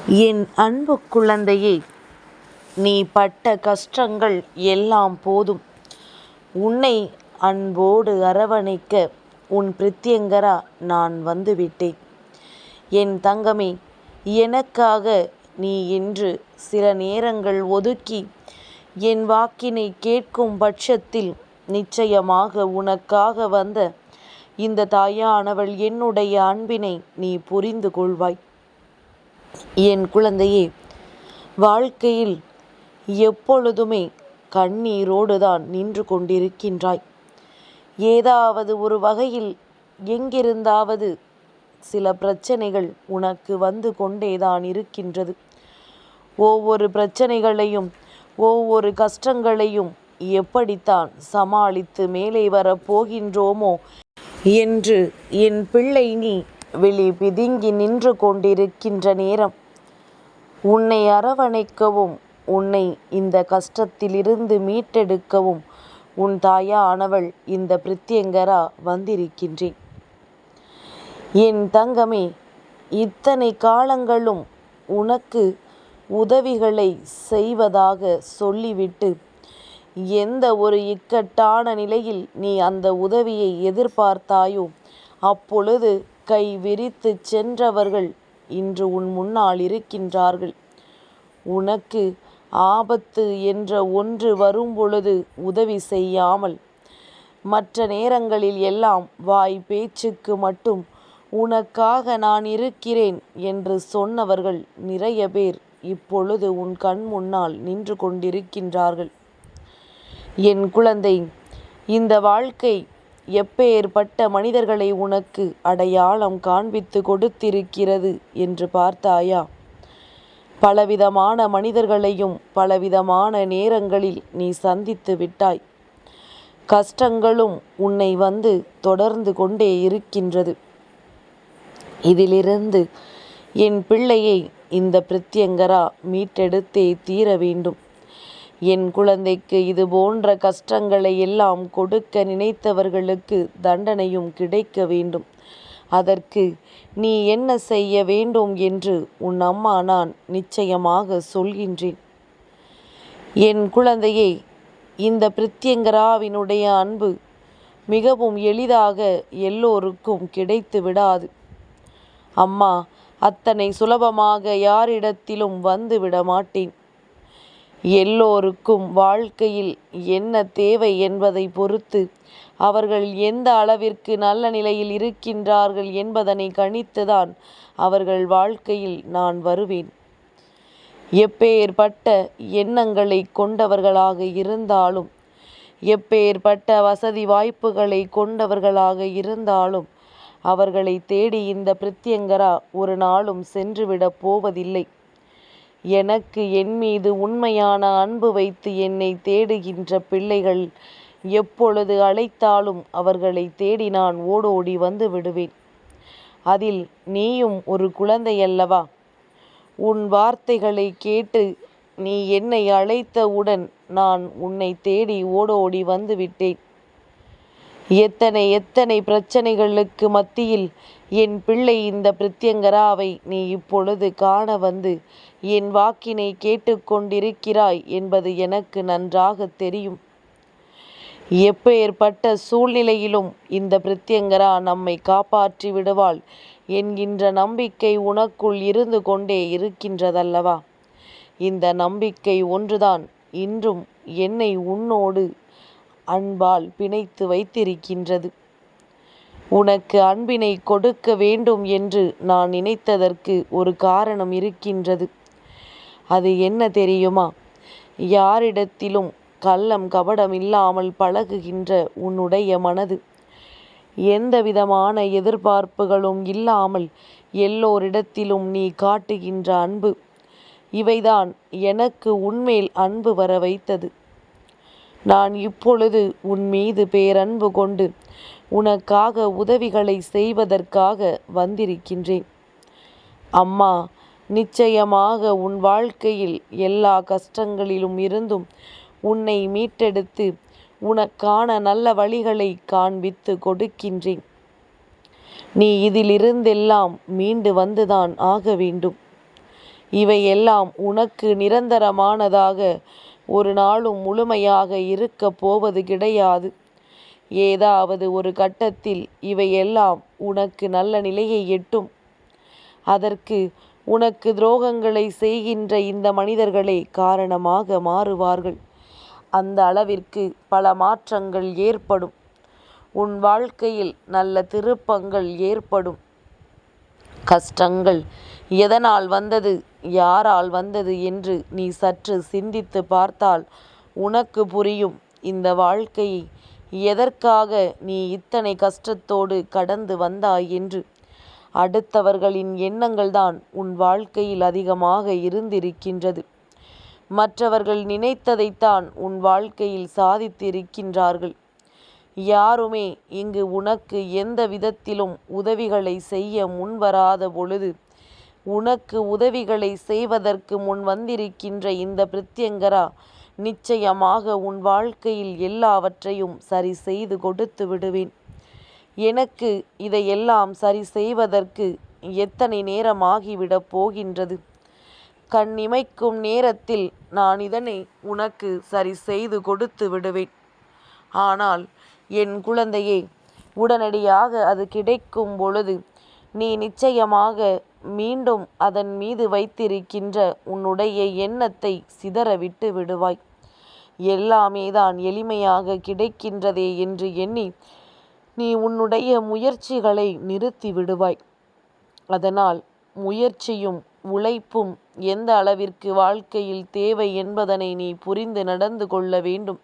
என் அன்பு குழந்தையே, நீ பட்ட கஷ்டங்கள் எல்லாம் போதும். உன்னை அன்போடு அரவணைக்க உன் பிரித்யங்கரா நான் வந்துவிட்டேன். என் தங்கமே, எனக்காக நீ இன்று சில நேரங்கள் ஒதுக்கி என் வாக்கினை கேட்கும் பட்சத்தில் நிச்சயமாக உனக்காக வந்த இந்த தாயானவள் என்னுடைய அன்பினை நீ புரிந்து கொள்வாய். என் குழந்தையே, வாழ்க்கையில் எப்பொழுதுமே கண்ணீரோடு தான் நின்று கொண்டிருக்கின்றாய். ஏதாவது ஒரு வகையில் எங்கிருந்தாவது சில பிரச்சனைகள் உனக்கு வந்து கொண்டேதான் இருக்கின்றது. ஒவ்வொரு பிரச்சனைகளையும் ஒவ்வொரு கஷ்டங்களையும் எப்படித்தான் சமாளித்து மேலே வரப்போகின்றோமோ என்று என் பிள்ளை நீ வெளி பிதுங்கி நின்று கொண்டிருக்கின்ற நேரம், உன்னை அரவணைக்கவும் உன்னை இந்த கஷ்டத்திலிருந்து மீட்டெடுக்கவும் உன் தாயானவள் இந்த பிரித்யங்கரா வந்திருக்கின்றேன். என் தங்கமே, இத்தனை காலங்களும் உனக்கு உதவிகளை செய்வதாக சொல்லிவிட்டு எந்த ஒரு இக்கட்டான நிலையில் நீ அந்த உதவியை எதிர்பார்த்தாயோ அப்பொழுது கை விரித்து சென்றவர்கள் இன்று உன் முன்னால் இருக்கின்றார்கள். உனக்கு ஆபத்து என்ற ஒன்று வரும்பொழுது உதவி செய்யாமல் மற்ற நேரங்களில் எல்லாம் வாய் பேச்சுக்கு மட்டும் உனக்காக நான் இருக்கிறேன் என்று சொன்னவர்கள் நிறைய பேர் இப்பொழுது உன் கண் முன்னால் நின்று கொண்டிருக்கின்றார்கள். என் குழந்தை, இந்த வாழ்க்கை எப்பேற்பட்ட மனிதர்களை உனக்கு அடையாளம் காண்பித்து கொடுத்திருக்கிறது என்று பார்த்தாயா? பலவிதமான மனிதர்களையும் பலவிதமான நேரங்களில் நீ சந்தித்து விட்டாய். கஷ்டங்களும் உன்னை வந்து தொடர்ந்து கொண்டே இருக்கின்றது. இதிலிருந்து என் பிள்ளையை இந்த பிரித்யங்கரா மீட்டெடுத்தே தீர வேண்டும். என் குழந்தைக்கு இது போன்ற கஷ்டங்களை எல்லாம் கொடுக்க நினைத்தவர்களுக்கு தண்டனையும் கிடைக்க வேண்டும். அதற்கு நீ என்ன செய்ய வேண்டும் என்று உன் அம்மா நான் நிச்சயமாக சொல்கின்றேன். என் குழந்தையே, இந்த பிரித்யங்கராவினுடைய அன்பு மிகவும் எளிதாக எல்லோருக்கும் கிடைத்து விடாது. அம்மா அத்தனை சுலபமாக யாரிடத்திலும் வந்து விட மாட்டேன். எல்லோருக்கும் வாழ்க்கையில் என்ன தேவை என்பதை பொறுத்து அவர்கள் எந்த அளவிற்கு நல்ல நிலையில் இருக்கின்றார்கள் என்பதனை கணித்துதான் அவர்கள் வாழ்க்கையில் நான் வருவேன். எப்பேற்பட்ட எண்ணங்களை கொண்டவர்களாக இருந்தாலும், எப்பேற்பட்ட வசதி வாய்ப்புகளை கொண்டவர்களாக இருந்தாலும் அவர்களை தேடி இந்த பிரித்யங்கரா ஒரு நாளும் சென்றுவிடப் போவதில்லை. எனக்கு என் மீது உண்மையான அன்பு வைத்து என்னை தேடுகின்ற பிள்ளைகள் எப்பொழுது அழைத்தாலும் அவர்களை தேடி நான் ஓடோடி வந்து விடுவேன். அதில் நீயும் ஒரு குழந்தையல்லவா? உன் வார்த்தைகளை கேட்டு நீ என்னை அழைத்தவுடன் நான் உன்னை தேடி ஓடோடி வந்து விட்டேன். எத்தனை பிரச்சனைகளுக்கு மத்தியில் என் பிள்ளை இந்த பிரித்யங்கராவை நீ இப்பொழுது காண வந்து என் வாக்கினை கேட்டுக்கொண்டிருக்கிறாய் என்பது எனக்கு நன்றாக தெரியும். எப்பேற்பட்ட சூழ்நிலையிலும் இந்த பிரித்யங்கரா நம்மை காப்பாற்றி விடுவாள் என்கின்ற நம்பிக்கை உனக்குள் இருந்து கொண்டே இருக்கின்றதல்லவா? இந்த நம்பிக்கை ஒன்றுதான் இன்றும் என்னை உன்னோடு அன்பால் பிணைத்து வைத்திருக்கின்றது. உனக்கு அன்பினை கொடுக்க வேண்டும் என்று நான் நினைத்ததற்கு ஒரு காரணம் இருக்கின்றது. அது என்ன தெரியுமா? யாரிடத்திலும் கள்ளம் கபடம் இல்லாமல் பழகுகின்ற உன்னுடைய மனது, எந்த விதமான எதிர்பார்ப்புகளும் இல்லாமல் எல்லோரிடத்திலும் நீ காட்டுகின்ற அன்பு, இவைதான் எனக்கு உன்மேல் அன்பு வர வைத்தது. நான் இப்பொழுது உன் மீது பேரன்பு கொண்டு உனக்காக உதவிகளை செய்வதற்காக வந்திருக்கின்றேன். அம்மா நிச்சயமாக உன் வாழ்க்கையில் எல்லா கஷ்டங்களிலும் இருந்தும் உன்னை மீட்டெடுத்து உனக்கான நல்ல வழிகளை காண்பித்து கொடுக்கின்றேன். நீ இதிலிருந்தெல்லாம் மீண்டு வந்துதான் ஆக வேண்டும். இவையெல்லாம் உனக்கு நிரந்தரமானதாக ஒரு நாளும் முழுமையாக இருக்கப் போவது கிடையாது. ஏதாவது ஒரு கட்டத்தில் இவையெல்லாம் உனக்கு நல்ல நிலையை எட்டும். அதற்கு உனக்கு துரோகங்களை செய்கின்ற இந்த மனிதர்களே காரணமாக மாறுவார்கள். அந்த அளவிற்கு பல மாற்றங்கள் ஏற்படும். உன் வாழ்க்கையில் நல்ல திருப்பங்கள் ஏற்படும். கஷ்டங்கள் எதனால் வந்தது, யாரால் வந்தது என்று நீ சற்று சிந்தித்து பார்த்தால் உனக்கு புரியும். இந்த வாழ்க்கையை எதற்காக நீ இத்தனை கஷ்டத்தோடு கடந்து வந்தாய் என்று. அடுத்தவர்களின் எண்ணங்கள்தான் உன் வாழ்க்கையில் அதிகமாக இருந்திருக்கின்றது. மற்றவர்கள் நினைத்ததைத்தான் உன் வாழ்க்கையில் சாதித்திருக்கின்றார்கள். யாருமே இங்கு உனக்கு எந்த விதத்திலும் உதவிகளை செய்ய முன்வராத பொழுது, உனக்கு உதவிகளை செய்வதற்கு முன் வந்திருக்கின்ற இந்த பிரித்யங்கரா நிச்சயமாக உன் வாழ்க்கையில் எல்லாவற்றையும் சரி செய்து கொடுத்து விடுவேன். எனக்கு இதையெல்லாம் சரி செய்வதற்கு எத்தனை நேரமாகிவிடப் போகின்றது? கண் இமைக்கும் நேரத்தில் நான் இதனை உனக்கு சரி செய்து கொடுத்து விடுவேன். ஆனால் என் குழந்தையே, உடனடியாக அது கிடைக்கும் பொழுது நீ நிச்சயமாக மீண்டும் அதன் மீது வைத்திருக்கின்ற உன்னுடைய எண்ணத்தை சிதறவிட்டு விடுவாய். எல்லாமே தான் எளிமையாக கிடைக்கின்றதே என்று எண்ணி நீ உன்னுடைய முயற்சிகளை நிறுத்தி விடுவாய். அதனால் முயற்சியும் உழைப்பும் எந்த அளவிற்கு வாழ்க்கையில் தேவை என்பதனை நீ புரிந்து நடந்து கொள்ள வேண்டும்.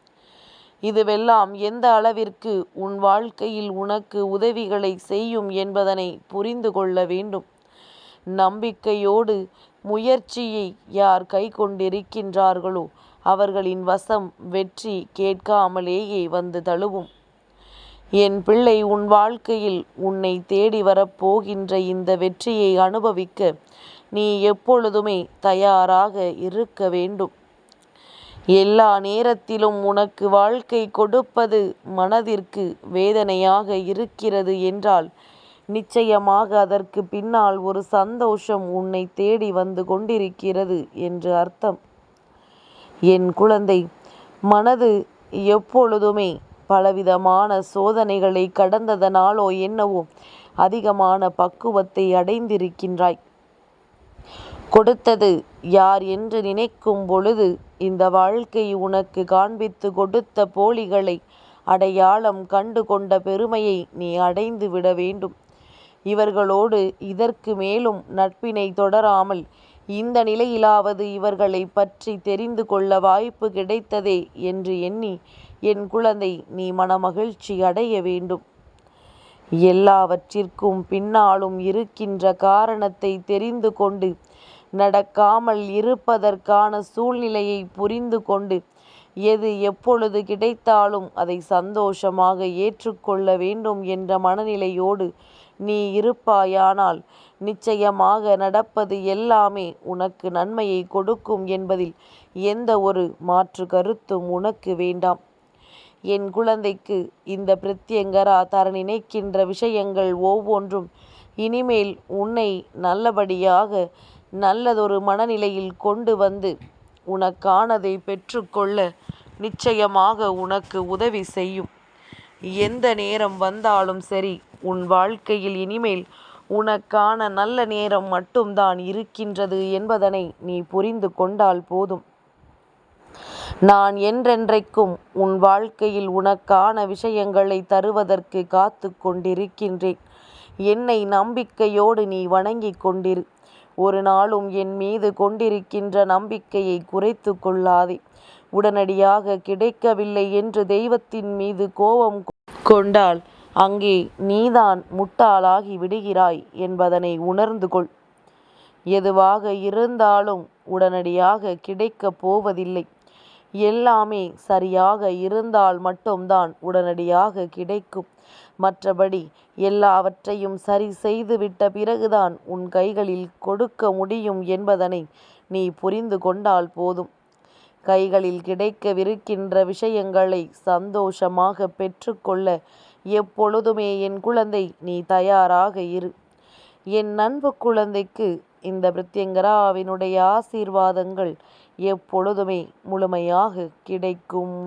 இதுவெல்லாம் எந்த அளவிற்கு உன் வாழ்க்கையில் உனக்கு உதவிகளை செய்யும் என்பதனை புரிந்து கொள்ள வேண்டும். நம்பிக்கையோடு முயற்சியை யார் கை கொண்டிருக்கின்றார்களோ அவர்களின் வசம் வெற்றி கேட்காமலேயே வந்து தழுவும். என் பிள்ளை, உன் வாழ்க்கையில் உன்னை தேடி வரப்போகின்ற இந்த வெற்றியை அனுபவிக்க நீ எப்பொழுதுமே தயாராக இருக்க வேண்டும். எல்லா நேரத்திலும் உனக்கு வாழ்க்கை கொடுப்பது மனதிற்கு வேதனையாக இருக்கிறது என்றால் நிச்சயமாக அதற்கு பின்னால் ஒரு சந்தோஷம் உன்னை தேடி வந்து கொண்டிருக்கிறது என்று அர்த்தம். என் குழந்தை, மனது எப்பொழுதுமே பலவிதமான சோதனைகளை கடந்ததனாலோ என்னவோ அதிகமான பக்குவத்தை அடைந்திருக்கின்றாய். கொடுத்தது யார் என்று நினைக்கும் பொழுது இந்த வாழ்க்கை உனக்கு காண்பித்து கொடுத்த போலிகளை அடையாளம் கண்டு கொண்ட பெருமையை நீ அடைந்து விட வேண்டும். இவர்களோடு இதற்கு மேலும் நட்பினை தொடராமல் இந்த நிலையிலாவது இவர்களை பற்றி தெரிந்து கொள்ள வாய்ப்பு கிடைத்ததே என்று எண்ணி என் குழந்தை, நீ மனமகிழ்ச்சி அடைய வேண்டும். எல்லாவற்றிற்கும் பின்னாலும் இருக்கின்ற காரணத்தை தெரிந்து கொண்டு நடக்காமல் இருப்பதற்கான சூழ்நிலையை புரிந்து கொண்டு எது எப்பொழுது கிடைத்தாலும் அதை சந்தோஷமாக ஏற்றுக்கொள்ள வேண்டும் என்ற மனநிலையோடு நீ இருப்பாயானால் நிச்சயமாக நடப்பது எல்லாமே உனக்கு நன்மையை கொடுக்கும் என்பதில் எந்த ஒரு மாற்று கருத்தும் உனக்கு வேண்டாம். என் குழந்தைக்கு இந்த பிரித்யங்கரா தர நினைக்கின்ற விஷயங்கள் ஒவ்வொன்றும் இனிமேல் உன்னை நல்லபடியாக நல்லதொரு மனநிலையில் கொண்டு வந்து உனக்கானதை பெற்றுக்கொள்ள நிச்சயமாக உனக்கு உதவி செய்யும். எந்த நேரம் வந்தாலும் சரி, உன் வாழ்க்கையில் இனிமேல் உனக்கான நல்ல நேரம் மட்டும்தான் இருக்கின்றது என்பதனை நீ புரிந்து கொண்டால் போதும். நான் என்றென்றைக்கும் உன் வாழ்க்கையில் உனக்கான விஷயங்களை தருவதற்கு காத்து கொண்டிருக்கின்றேன். என்னை நம்பிக்கையோடு நீ வணங்கி கொண்டிரு. ஒரு நாளும் என் மீது கொண்டிருக்கின்ற நம்பிக்கையை குறைத்து கொள்ளாதே. உடனடியாக கிடைக்கவில்லை என்று தெய்வத்தின் மீது கோபம் கொண்டால் அங்கே நீதான் முட்டாளாகி விடுகிறாய் என்பதனை உணர்ந்து கொள். எதுவாக இருந்தாலும் உடனடியாக கிடைக்கப் போவதில்லை. எல்லாமே சரியாக இருந்தால் மட்டும்தான் உடனடியாக கிடைக்கும். மற்றபடி எல்லாவற்றையும் சரி செய்துவிட்ட பிறகுதான் உன் கைகளில் கொடுக்க முடியும் என்பதனை நீ புரிந்து கொண்டால் போதும். கைகளில் கிடைக்கவிருக்கின்ற விஷயங்களை சந்தோஷமாக பெற்றுக்கொள்ள எப்பொழுதுமே என் குழந்தை நீ தயாராக இரு. என் அன்பு குழந்தைக்கு இந்த பிரித்யங்கராவினுடைய ஆசீர்வாதங்கள் எப்பொழுதுமே முழுமையாக கிடைக்கும்.